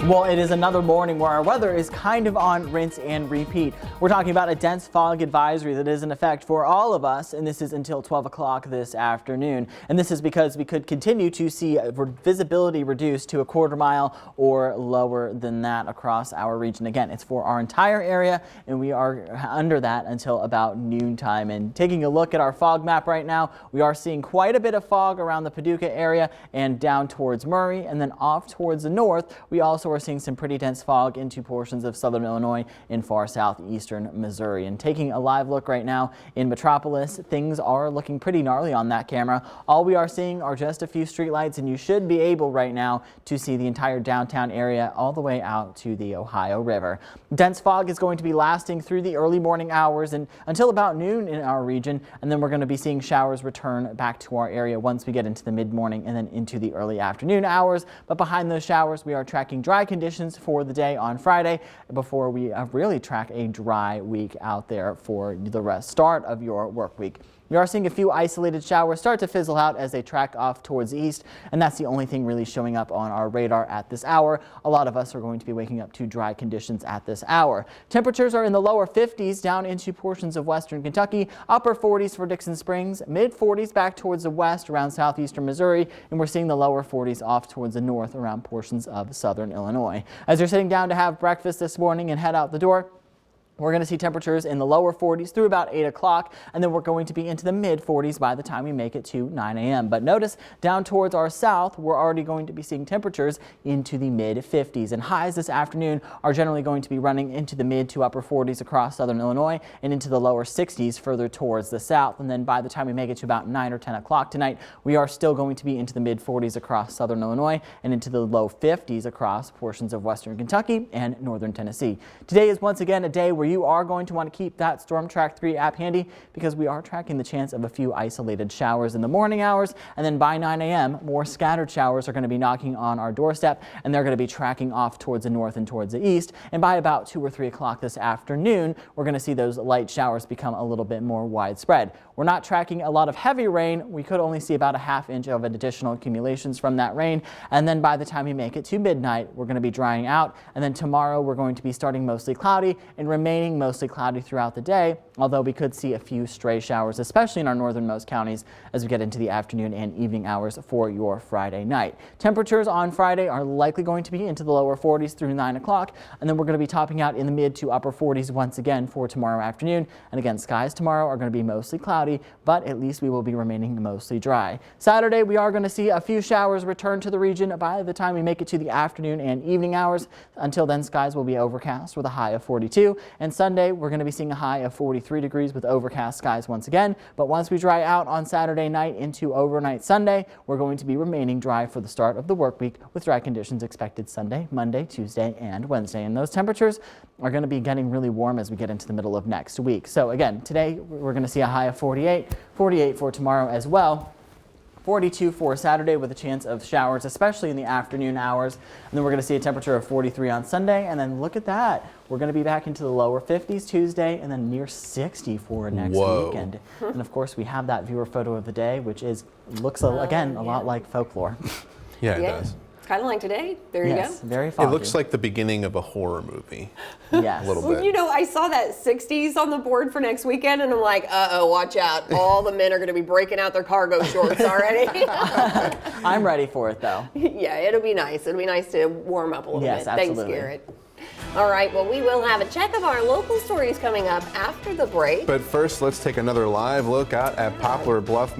Well, it is another morning where our weather is kind of on rinse and repeat. We're talking about a dense fog advisory that is in effect for all of us, and this is until 12 o'clock this afternoon. And this is because we could continue to see visibility reduced to a quarter mile or lower than that across our region. Again, it's for our entire area, and we are under that until about noontime. And taking a look at our fog map right now, we are seeing quite a bit of fog around the Paducah area and down towards Murray, and then off towards the north. We also are seeing some pretty dense fog into portions of southern Illinois and far southeastern Missouri. And taking a live look right now in Metropolis, things are looking pretty gnarly on that camera. All we are seeing are just a few streetlights, and you should be able right now to see the entire downtown area all the way out to the Ohio River. Dense fog is going to be lasting through the early morning hours and until about noon in our region, and then we're going to be seeing showers return back to our area once we get into the mid-morning and then into the early afternoon hours. But behind those showers, we are tracking dry conditions for the day on Friday before we really track a dry week out there for the start of your work week. We are seeing a few isolated showers start to fizzle out as they track off towards the east, and that's the only thing really showing up on our radar at this hour. A lot of us are going to be waking up to dry conditions at this hour. Temperatures are in the lower 50s down into portions of western Kentucky, upper 40s for Dixon Springs, mid 40s back towards the west around southeastern Missouri, and we're seeing the lower 40s off towards the north around portions of southern Illinois. As you're sitting down to have breakfast this morning and head out the door, we're going to see temperatures in the lower 40s through about 8 o'clock, and then we're going to be into the mid 40s by the time we make it to 9 a.m. But notice down towards our south, we're already going to be seeing temperatures into the mid 50s, and highs this afternoon are generally going to be running into the mid to upper 40s across southern Illinois and into the lower 60s further towards the south. And then by the time we make it to about 9 or 10 o'clock tonight, we are still going to be into the mid 40s across southern Illinois and into the low 50s across portions of western Kentucky and northern Tennessee. Today is once again a day where you are going to want to keep that Storm Track 3 app handy because we are tracking the chance of a few isolated showers in the morning hours, and then by 9 a.m. more scattered showers are going to be knocking on our doorstep, and they're going to be tracking off towards the north and towards the east. And by about 2 or 3 o'clock this afternoon, we're going to see those light showers become a little bit more widespread. We're not tracking a lot of heavy rain. We could only see about a ½ inch of additional accumulations from that rain, and then by the time we make it to midnight, we're going to be drying out, and then tomorrow we're going to be starting mostly cloudy and remaining mostly cloudy throughout the day, although we could see a few stray showers, especially in our northernmost counties as we get into the afternoon and evening hours for your Friday night. Temperatures on Friday are likely going to be into the lower 40s through 9 o'clock, and then we're going to be topping out in the mid to upper 40s once again for tomorrow afternoon. And again, skies tomorrow are going to be mostly cloudy, but at least we will be remaining mostly dry. Saturday, we are going to see a few showers return to the region by the time we make it to the afternoon and evening hours. Until then, skies will be overcast with a high of 42, and Sunday, we're going to be seeing a high of 43 degrees with overcast skies once again. But once we dry out on Saturday night into overnight Sunday, we're going to be remaining dry for the start of the work week with dry conditions expected Sunday, Monday, Tuesday, and Wednesday. And those temperatures are going to be getting really warm as we get into the middle of next week. So again, today we're going to see a high of 48 for tomorrow as well. 42 for Saturday with a chance of showers, especially in the afternoon hours. And then we're going to see a temperature of 43 on Sunday. And then look at that. We're going to be back into the lower 50s Tuesday and then near 60 for next weekend. And of course, we have that viewer photo of the day, which looks, again, a lot like folklore. Yeah, it does. Kind of like today. There you go. Very foggy. It looks like the beginning of a horror movie. Yes. A little bit. You know, I saw that 60s on the board for next weekend, and I'm like, uh-oh, watch out. All the men are going to be breaking out their cargo shorts already. I'm ready for it, though. Yeah, it'll be nice. It'll be nice to warm up a little bit. Absolutely. Thanks, Garrett. All right, well, we will have a check of our local stories coming up after the break. But first, let's take another live look out at Poplar Bluff.